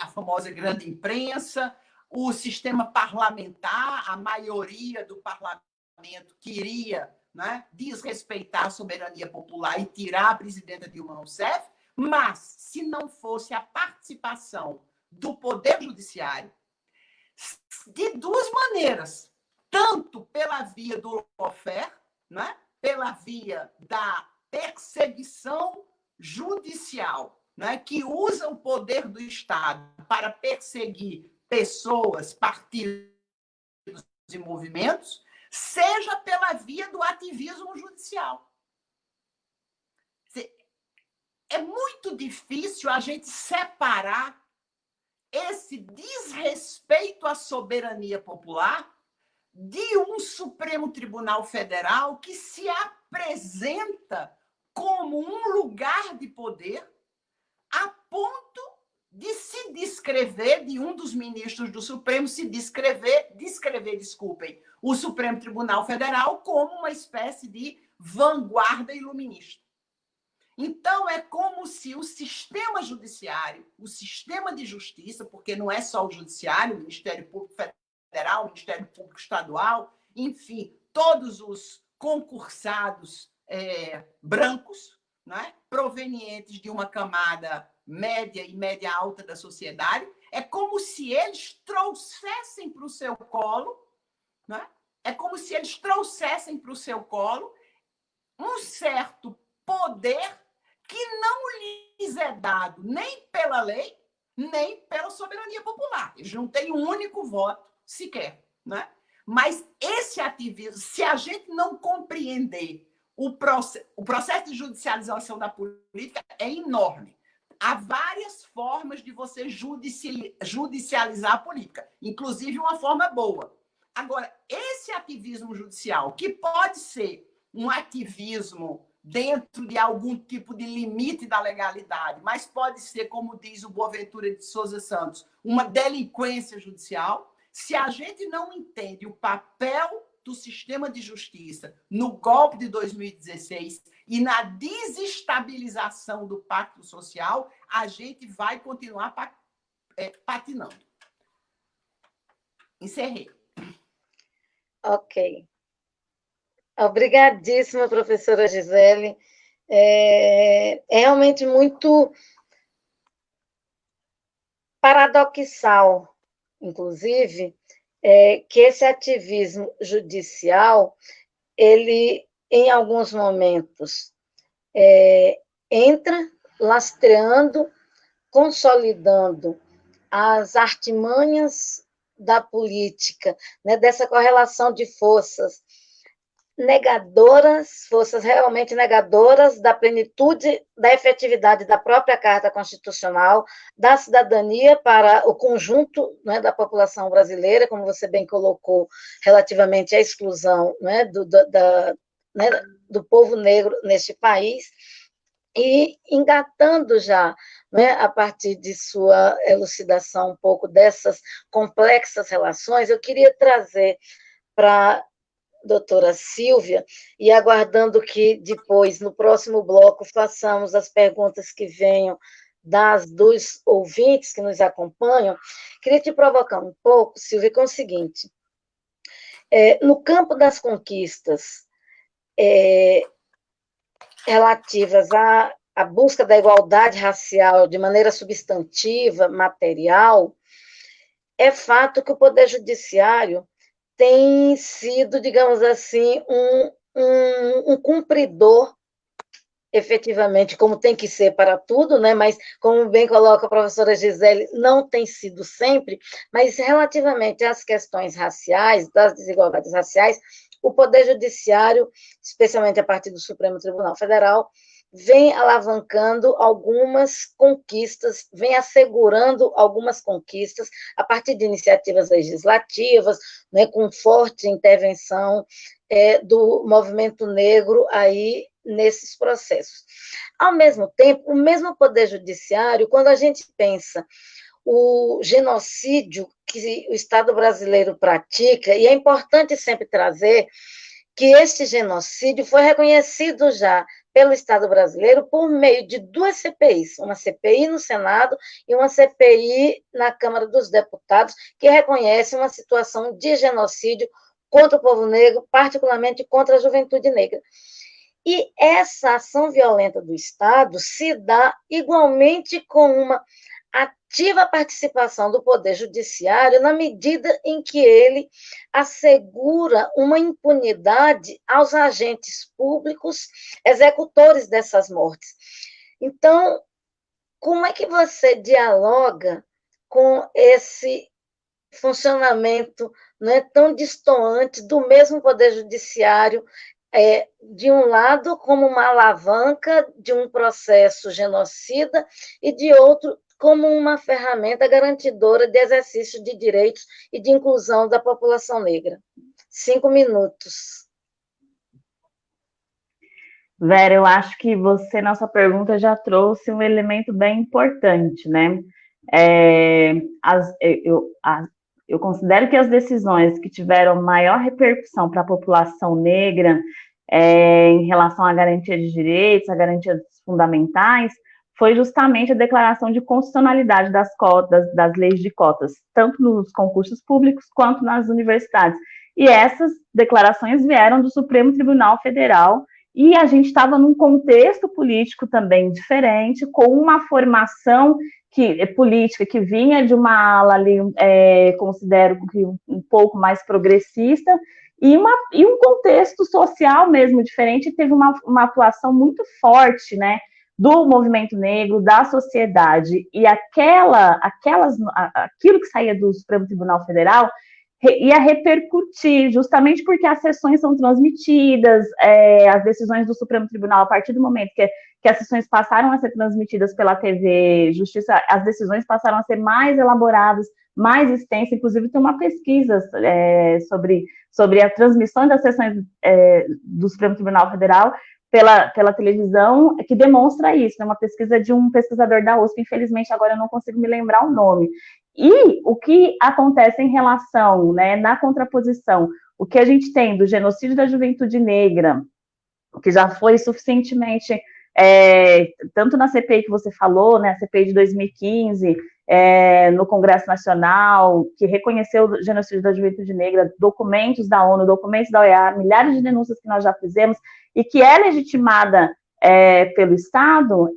famosa grande imprensa, o sistema parlamentar, a maioria do parlamento queria, né, desrespeitar a soberania popular e tirar a presidenta Dilma Rousseff, mas se não fosse a participação do Poder Judiciário, de 2 maneiras, tanto pela via do lawfare, né, pela via da perseguição judicial, né, que usa o poder do Estado para perseguir pessoas, partidos e movimentos, seja pela via do ativismo judicial. É muito difícil a gente separar esse desrespeito à soberania popular de um Supremo Tribunal Federal que se apresenta como um lugar de poder a ponto de se descrever, de um dos ministros do Supremo se descrever, desculpem, o Supremo Tribunal Federal como uma espécie de vanguarda iluminista. Então, é como se o sistema judiciário, o sistema de justiça, porque não é só o judiciário, o Ministério Público Federal, o Ministério Público Estadual, enfim, todos os concursados brancos, né, provenientes de uma camada média e média alta da sociedade, é como se eles trouxessem para o seu colo, né, um certo poder que não lhes é dado nem pela lei, nem pela soberania popular. Eles não têm um único voto sequer, né? Mas esse ativismo, se a gente não compreender o processo de judicialização da política, é enorme. Há várias formas de você judicializar a política, inclusive uma forma boa. Agora, esse ativismo judicial, que pode ser um ativismo dentro de algum tipo de limite da legalidade, mas pode ser, como diz o Boaventura de Souza Santos, uma delinquência judicial. Se a gente não entende o papel do sistema de justiça no golpe de 2016 e na desestabilização do pacto social, a gente vai continuar patinando. Encerrei. Ok. Obrigadíssima, professora Gisele. É realmente muito paradoxal, inclusive, que esse ativismo judicial, ele, em alguns momentos, entra lastreando, consolidando as artimanhas da política, né, dessa correlação de forças negadoras, forças realmente negadoras da plenitude, da efetividade da própria Carta Constitucional, da cidadania para o conjunto, né, da população brasileira, como você bem colocou, relativamente à exclusão, né, né, do povo negro neste país, e engatando já, né, a partir de sua elucidação um pouco dessas complexas relações, eu queria trazer para doutora Silvia, e aguardando que depois, no próximo bloco, façamos as perguntas que venham dos ouvintes que nos acompanham, queria te provocar um pouco, Silvia, com o seguinte, no campo das conquistas relativas à busca da igualdade racial de maneira substantiva, material, é fato que o Poder Judiciário tem sido, digamos assim, um cumpridor, efetivamente, como tem que ser para tudo, né? Mas, como bem coloca a professora Gisele, não tem sido sempre, mas relativamente às questões raciais, das desigualdades raciais, o Poder Judiciário, especialmente a partir do Supremo Tribunal Federal, vem alavancando algumas conquistas, vem assegurando algumas conquistas a partir de iniciativas legislativas, né, com forte intervenção do movimento negro aí nesses processos. Ao mesmo tempo, o mesmo Poder Judiciário, quando a gente pensa o genocídio que o Estado brasileiro pratica, e é importante sempre trazer que este genocídio foi reconhecido já pelo Estado brasileiro por meio de duas CPIs, uma CPI no Senado e uma CPI na Câmara dos Deputados, que reconhece uma situação de genocídio contra o povo negro, particularmente contra a juventude negra. E essa ação violenta do Estado se dá igualmente com uma ativa participação do Poder Judiciário na medida em que ele assegura uma impunidade aos agentes públicos executores dessas mortes. Então, como é que você dialoga com esse funcionamento, não é, tão destoante do mesmo Poder Judiciário, de um lado, como uma alavanca de um processo genocida, e de outro, como uma ferramenta garantidora de exercício de direitos e de inclusão da população negra. 5 minutos. Vera, eu acho que você, na sua pergunta, já trouxe um elemento bem importante, né? Eu considero que as decisões que tiveram maior repercussão para a população negra em relação à garantia de direitos, à garantia fundamentais, foi justamente a declaração de constitucionalidade das cotas, das leis de cotas, tanto nos concursos públicos quanto nas universidades. E essas declarações vieram do Supremo Tribunal Federal, e a gente estava num contexto político também diferente, com uma formação política que vinha de uma ala ali, considero que um pouco mais progressista, e um contexto social mesmo diferente, teve uma atuação muito forte, né, do movimento negro, da sociedade, e aquilo que saía do Supremo Tribunal Federal ia repercutir, justamente porque as sessões são transmitidas, as decisões do Supremo Tribunal, a partir do momento que as sessões passaram a ser transmitidas pela TV Justiça, as decisões passaram a ser mais elaboradas, mais extensas, inclusive tem uma pesquisa sobre a transmissão das sessões do Supremo Tribunal Federal pela televisão, que demonstra isso, né? Uma pesquisa de um pesquisador da USP, infelizmente agora eu não consigo me lembrar o nome. E o que acontece em relação, né, na contraposição, o que a gente tem do genocídio da juventude negra, que já foi suficientemente, tanto na CPI que você falou, né, a CPI de 2015, no Congresso Nacional, que reconheceu o genocídio da juventude negra, documentos da ONU, documentos da OEA, milhares de denúncias que nós já fizemos, e que é legitimada pelo Estado,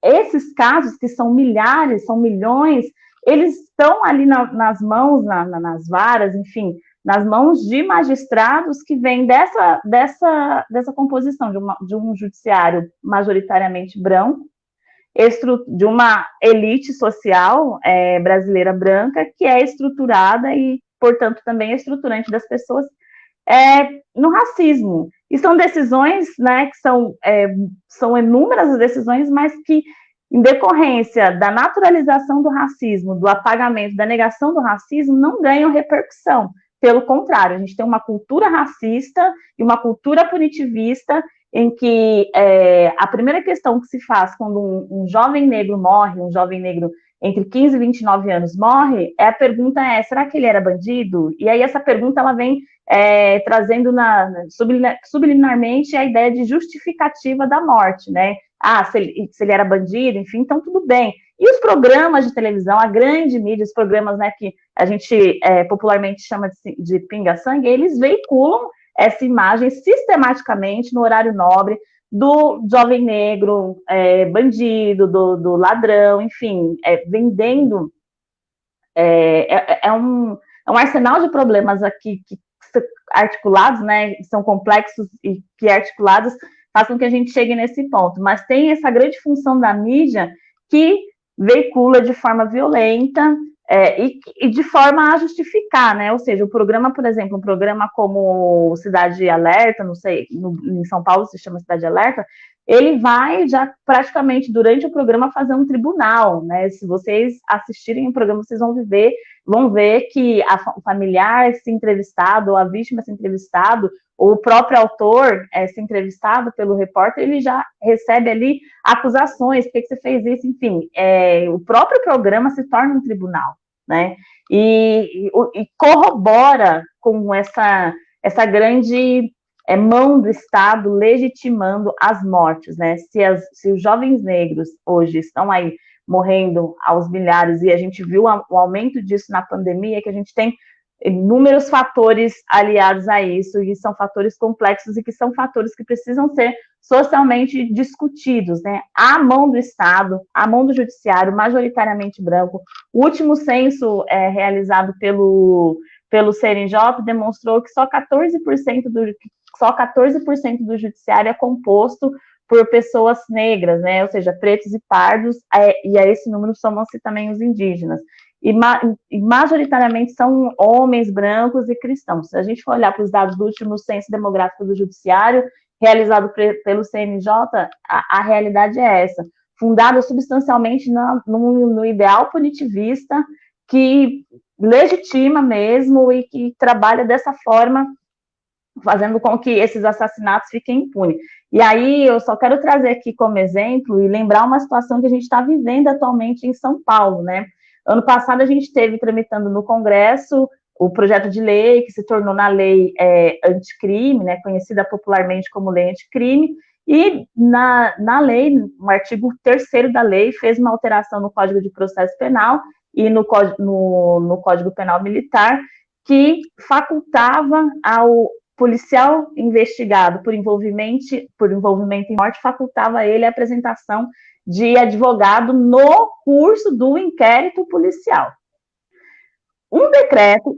esses casos, que são milhares, são milhões, eles estão ali nas mãos, nas varas, enfim, nas mãos de magistrados que vêm dessa composição de um judiciário majoritariamente branco, de uma elite social brasileira branca, que é estruturada e, portanto, também é estruturante das pessoas no racismo. E são decisões, né, que são inúmeras as decisões, mas que, em decorrência da naturalização do racismo, do apagamento, da negação do racismo, não ganham repercussão. Pelo contrário, a gente tem uma cultura racista e uma cultura punitivista em que a primeira questão que se faz quando um jovem negro morre, um jovem negro entre 15 e 29 anos morre, a pergunta será que ele era bandido? E aí essa pergunta ela vem trazendo subliminarmente a ideia de justificativa da morte, né? Se ele era bandido, enfim, então tudo bem. E os programas de televisão, a grande mídia, os programas, né, que a gente popularmente chama de pinga-sangue, eles veiculam essa imagem sistematicamente no horário nobre do jovem negro, bandido, do ladrão, enfim, vendendo. É um arsenal de problemas aqui que articulados, né, são complexos e que articulados façam que a gente chegue nesse ponto. Mas tem essa grande função da mídia que veicula de forma violenta e de forma a justificar, né? Ou seja, o programa, por exemplo, um programa como Cidade Alerta, não sei, em São Paulo se chama Cidade Alerta, ele vai já praticamente durante o programa fazer um tribunal, né? Se vocês assistirem o programa, vocês vão ver que o familiar se entrevistado, ou a vítima se entrevistado, ou o próprio autor se entrevistado pelo repórter, ele já recebe ali acusações, por que você fez isso, enfim, o próprio programa se torna um tribunal, né? E corrobora com essa grande mão do Estado legitimando as mortes, né? Se os jovens negros hoje estão aí morrendo aos milhares, e a gente viu o aumento disso na pandemia, que a gente tem inúmeros fatores aliados a isso, e são fatores complexos e que são fatores que precisam ser socialmente discutidos, né? A mão do Estado, a mão do judiciário, majoritariamente branco. O último censo realizado pelo CNJ demonstrou que só 14% do judiciário é composto por pessoas negras, né? Ou seja, pretos e pardos, e a esse número somam-se também os indígenas. E majoritariamente são homens brancos e cristãos. Se a gente for olhar para os dados do último censo demográfico do judiciário, realizado pelo CNJ, a realidade é essa. fundada substancialmente no ideal punitivista, que legitima mesmo e que trabalha dessa forma, fazendo com que esses assassinatos fiquem impunes. E aí eu só quero trazer aqui como exemplo e lembrar uma situação que a gente está vivendo atualmente em São Paulo, né? Ano passado a gente teve tramitando no Congresso o projeto de lei que se tornou na lei anticrime, né, conhecida popularmente como lei anticrime, e na lei, no artigo 3º da lei, fez uma alteração no Código de Processo Penal e no Código Penal Militar, que facultava ao policial investigado por envolvimento em morte, facultava ele a apresentação de advogado no curso do inquérito policial. Um decreto...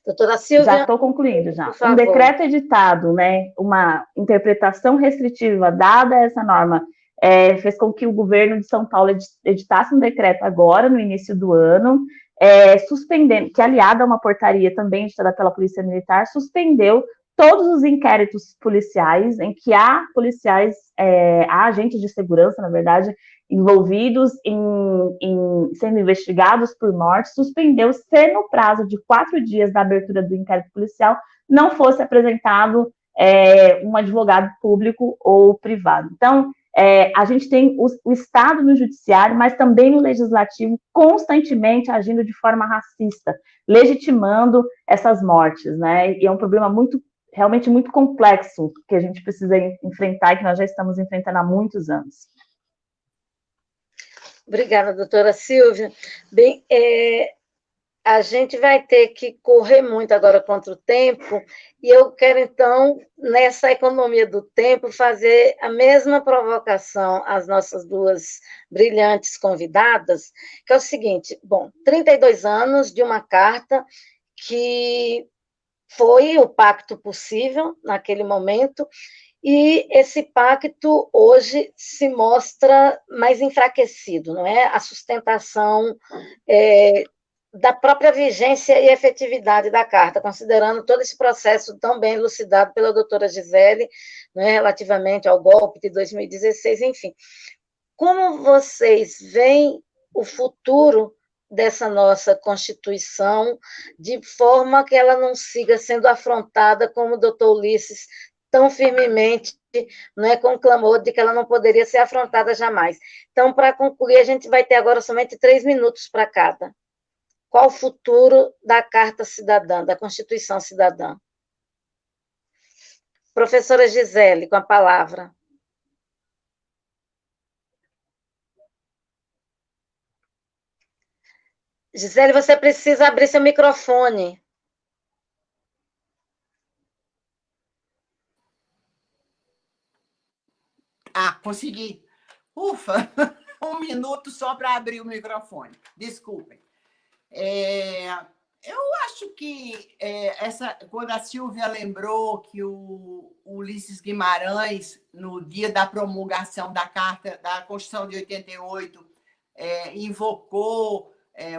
doutora Silvia, já estou concluindo já. Um decreto editado, né, uma interpretação restritiva dada a essa norma, fez com que o governo de São Paulo editasse um decreto agora, no início do ano, suspendendo, que aliado a uma portaria também editada pela Polícia Militar, suspendeu todos os inquéritos policiais em que há policiais, há agentes de segurança, na verdade, envolvidos em sendo investigados por morte, suspendeu se no prazo de 4 dias da abertura do inquérito policial não fosse apresentado um advogado público ou privado. Então, a gente tem o Estado no judiciário, mas também no legislativo, constantemente agindo de forma racista, legitimando essas mortes, né? E é um problema realmente muito complexo que a gente precisa enfrentar e que nós já estamos enfrentando há muitos anos. Obrigada, doutora Silvia. Bem, a gente vai ter que correr muito agora contra o tempo, e eu quero, então, nessa economia do tempo, fazer a mesma provocação às nossas duas brilhantes convidadas, que é o seguinte: bom, 32 anos de uma carta que foi o pacto possível naquele momento, e esse pacto hoje se mostra mais enfraquecido, não é? A sustentação da própria vigência e efetividade da carta, considerando todo esse processo tão bem elucidado pela doutora Gisele, não é? Relativamente ao golpe de 2016, enfim. Como vocês veem o futuro dessa nossa Constituição, de forma que ela não siga sendo afrontada, como o doutor Ulisses tão firmemente, não é, conclamou de que ela não poderia ser afrontada jamais. Então, para concluir, a gente vai ter agora somente 3 minutos para cada. Qual o futuro da Carta Cidadã, da Constituição Cidadã? Professora Gisele, com a palavra. Gisele, você precisa abrir seu microfone. Consegui. Ufa! 1 minuto só para abrir o microfone. Desculpem. Eu acho que quando a Silvia lembrou que o Ulisses Guimarães, no dia da promulgação da Carta da Constituição de 88, invocou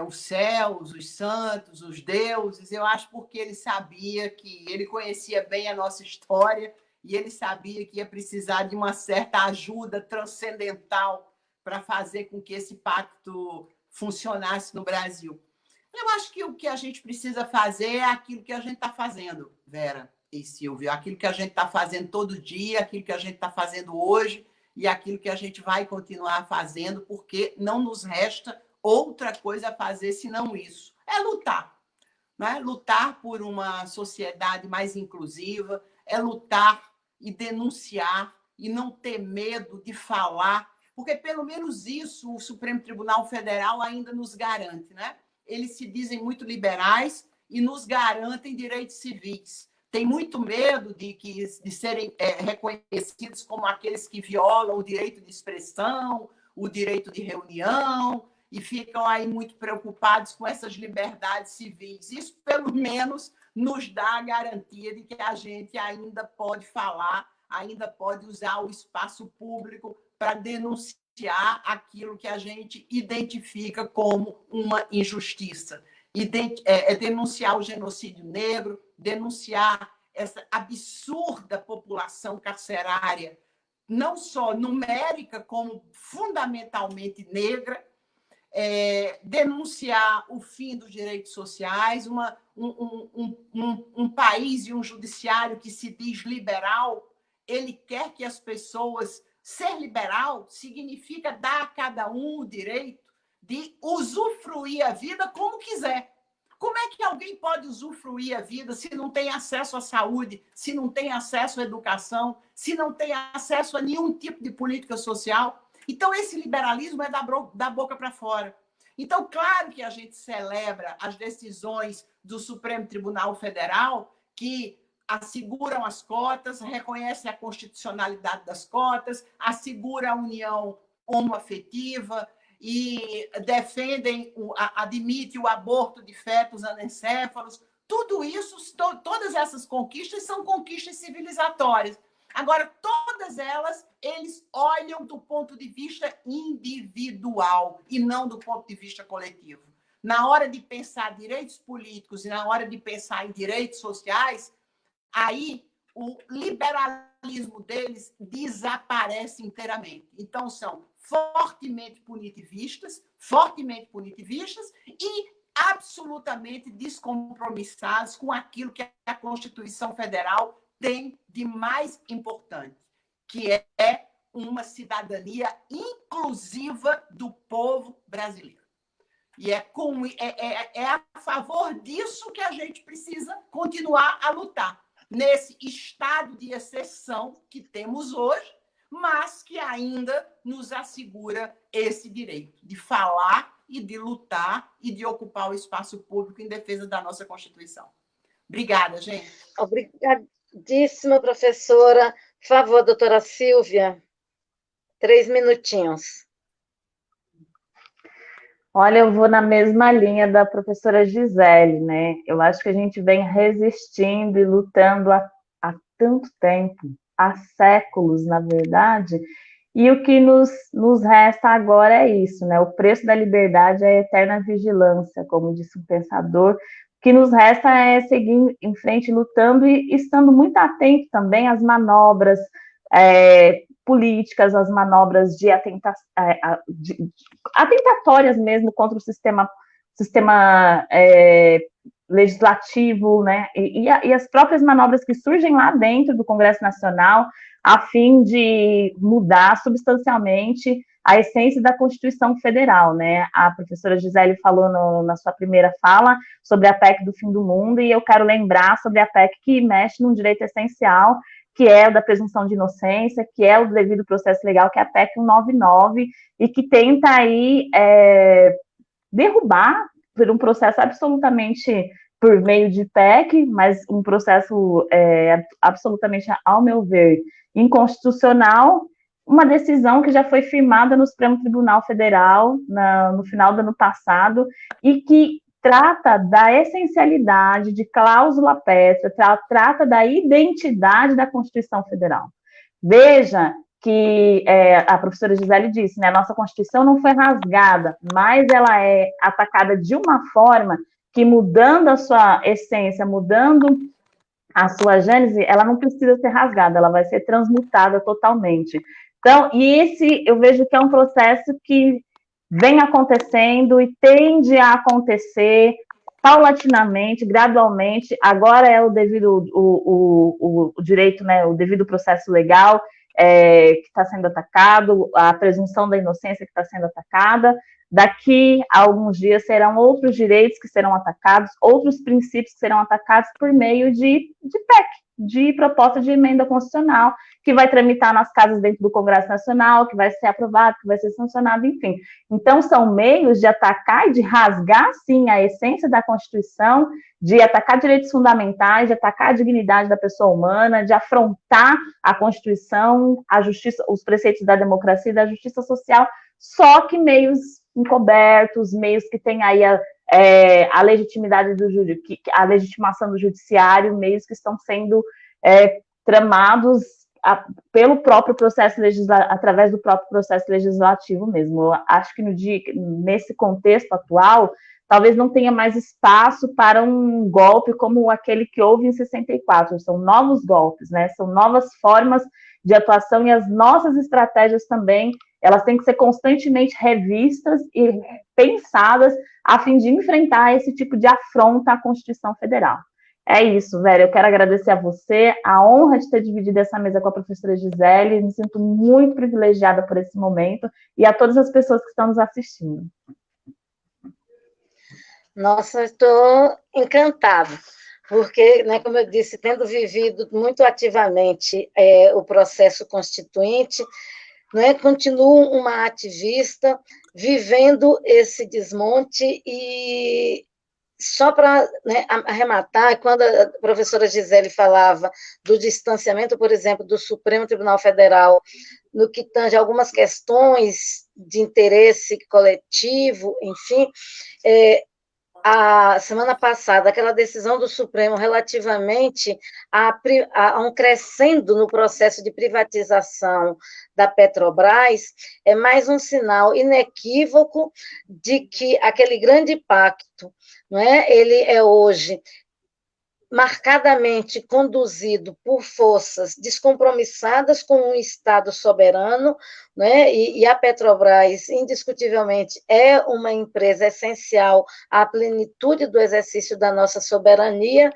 os céus, os santos, os deuses, eu acho porque ele sabia que ele conhecia bem a nossa história e ele sabia que ia precisar de uma certa ajuda transcendental para fazer com que esse pacto funcionasse no Brasil. Eu acho que o que a gente precisa fazer é aquilo que a gente está fazendo, Vera e Silvio, aquilo que a gente está fazendo todo dia, aquilo que a gente está fazendo hoje e aquilo que a gente vai continuar fazendo, porque não nos resta outra coisa a fazer senão isso. É lutar, não é? Lutar por uma sociedade mais inclusiva, é lutar e denunciar e não ter medo de falar, porque pelo menos isso o Supremo Tribunal Federal ainda nos garante, né? Eles se dizem muito liberais e nos garantem direitos civis. Tem muito medo de serem reconhecidos como aqueles que violam o direito de expressão, o direito de reunião, e ficam aí muito preocupados com essas liberdades civis. Isso, pelo menos, nos dá a garantia de que a gente ainda pode falar, ainda pode usar o espaço público para denunciar aquilo que a gente identifica como uma injustiça. Denunciar o genocídio negro, denunciar essa absurda população carcerária não só numérica, como fundamentalmente negra, denunciar o fim dos direitos sociais, um país e um judiciário que se diz liberal, ele quer que as pessoas... Ser liberal significa dar a cada um o direito de usufruir a vida como quiser. Como é que alguém pode usufruir a vida se não tem acesso à saúde, se não tem acesso à educação, se não tem acesso a nenhum tipo de política social? Então, esse liberalismo é da boca para fora. Então, claro que a gente celebra as decisões do Supremo Tribunal Federal, que asseguram as cotas, reconhecem a constitucionalidade das cotas, asseguram a união homoafetiva e defendem, admitem o aborto de fetos anencéfalos. Tudo isso, todas essas conquistas são conquistas civilizatórias. Agora, todas elas, eles olham do ponto de vista individual e não do ponto de vista coletivo. Na hora de pensar direitos políticos e na hora de pensar em direitos sociais, aí o liberalismo deles desaparece inteiramente. Então, são fortemente punitivistas e absolutamente descompromissados com aquilo que a Constituição Federal tem de mais importante, que é uma cidadania inclusiva do povo brasileiro. E é a favor disso que a gente precisa continuar a lutar, nesse estado de exceção que temos hoje, mas que ainda nos assegura esse direito de falar e de lutar e de ocupar o espaço público em defesa da nossa Constituição. Obrigada, gente. Obrigadíssima, professora. Por favor, doutora Silvia, 3 minutinhos. Olha, eu vou na mesma linha da professora Gisele, né? Eu acho que a gente vem resistindo e lutando há tanto tempo, há séculos, na verdade, e o que nos resta agora é isso, né? O preço da liberdade é a eterna vigilância, como disse um pensador. O que nos resta é seguir em frente, lutando e estando muito atento também às manobras políticas, às manobras de atentatórias mesmo contra o sistema legislativo, né? E as próprias manobras que surgem lá dentro do Congresso Nacional, a fim de mudar substancialmente a essência da Constituição Federal, né? A professora Gisele falou na sua primeira fala sobre a PEC do fim do mundo, e eu quero lembrar sobre a PEC que mexe num direito essencial, que é o da presunção de inocência, que é o do devido processo legal, que é a PEC 199, e que tenta aí derrubar por um processo absolutamente por meio de PEC, mas um processo absolutamente, ao meu ver, inconstitucional, uma decisão que já foi firmada no Supremo Tribunal Federal no final do ano passado, e que trata da essencialidade de cláusula pétrea, trata da identidade da Constituição Federal. Veja que a professora Gisele disse, né, a nossa Constituição não foi rasgada, mas ela é atacada de uma forma que, mudando a sua essência, mudando a sua gênese, ela não precisa ser rasgada, ela vai ser transmutada totalmente. Então, eu vejo que é um processo que vem acontecendo e tende a acontecer paulatinamente, gradualmente. Agora é o devido o direito, né, o devido processo legal que está sendo atacado, a presunção da inocência que está sendo atacada. Daqui a alguns dias serão outros direitos que serão atacados, outros princípios que serão atacados por meio de PEC, de proposta de emenda constitucional, que vai tramitar nas casas dentro do Congresso Nacional, que vai ser aprovado, que vai ser sancionado, enfim. Então, são meios de atacar e de rasgar, sim, a essência da Constituição, de atacar direitos fundamentais, de atacar a dignidade da pessoa humana, de afrontar a Constituição, a justiça, os preceitos da democracia e da justiça social, só que meios encobertos, meios que têm aí a legitimidade a legitimação do judiciário, meios que estão sendo tramados pelo próprio processo legislativo, através do próprio processo legislativo mesmo. Eu acho que nesse contexto atual, talvez não tenha mais espaço para um golpe como aquele que houve em 64. São novos golpes, né? São novas formas de atuação, e as nossas estratégias também, elas têm que ser constantemente revistas e pensadas a fim de enfrentar esse tipo de afronta à Constituição Federal. É isso, Vera, eu quero agradecer a você, a honra de ter dividido essa mesa com a professora Gisele, me sinto muito privilegiada por esse momento, e a todas as pessoas que estão nos assistindo. Nossa, estou encantada, porque, né, como eu disse, tendo vivido muito ativamente o processo constituinte, né, continuo uma ativista, vivendo esse desmonte, e só para, né, arrematar, quando a professora Gisele falava do distanciamento, por exemplo, do Supremo Tribunal Federal, no que tange algumas questões de interesse coletivo, enfim, a semana passada, aquela decisão do Supremo relativamente a um crescendo no processo de privatização da Petrobras, é mais um sinal inequívoco de que aquele grande pacto, não é? Ele é hoje marcadamente conduzido por forças descompromissadas com um Estado soberano, né? E a Petrobras, indiscutivelmente, é uma empresa essencial à plenitude do exercício da nossa soberania,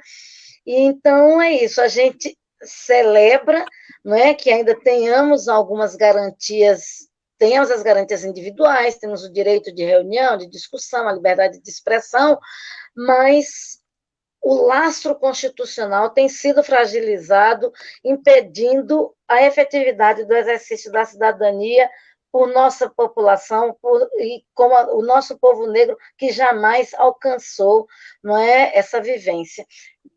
e então é isso, a gente celebra, não é, que ainda tenhamos algumas garantias, temos as garantias individuais, temos o direito de reunião, de discussão, a liberdade de expressão, mas o lastro constitucional tem sido fragilizado, impedindo a efetividade do exercício da cidadania por nossa população, e como o nosso povo negro, que jamais alcançou, não é, essa vivência.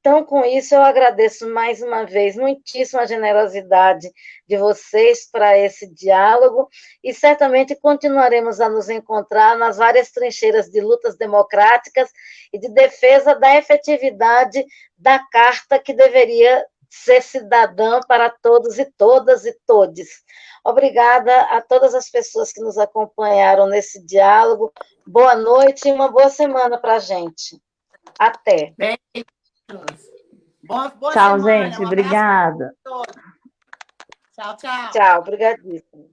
Então, com isso, eu agradeço mais uma vez muitíssimo a generosidade de vocês para esse diálogo, e certamente continuaremos a nos encontrar nas várias trincheiras de lutas democráticas e de defesa da efetividade da Carta, que deveria ser cidadã para todos e todas e todes. Obrigada a todas as pessoas que nos acompanharam nesse diálogo. Boa noite e uma boa semana para a gente. Até. Boa tchau, semana. gente. Obrigada. Tchau, tchau. Tchau, obrigadíssimo.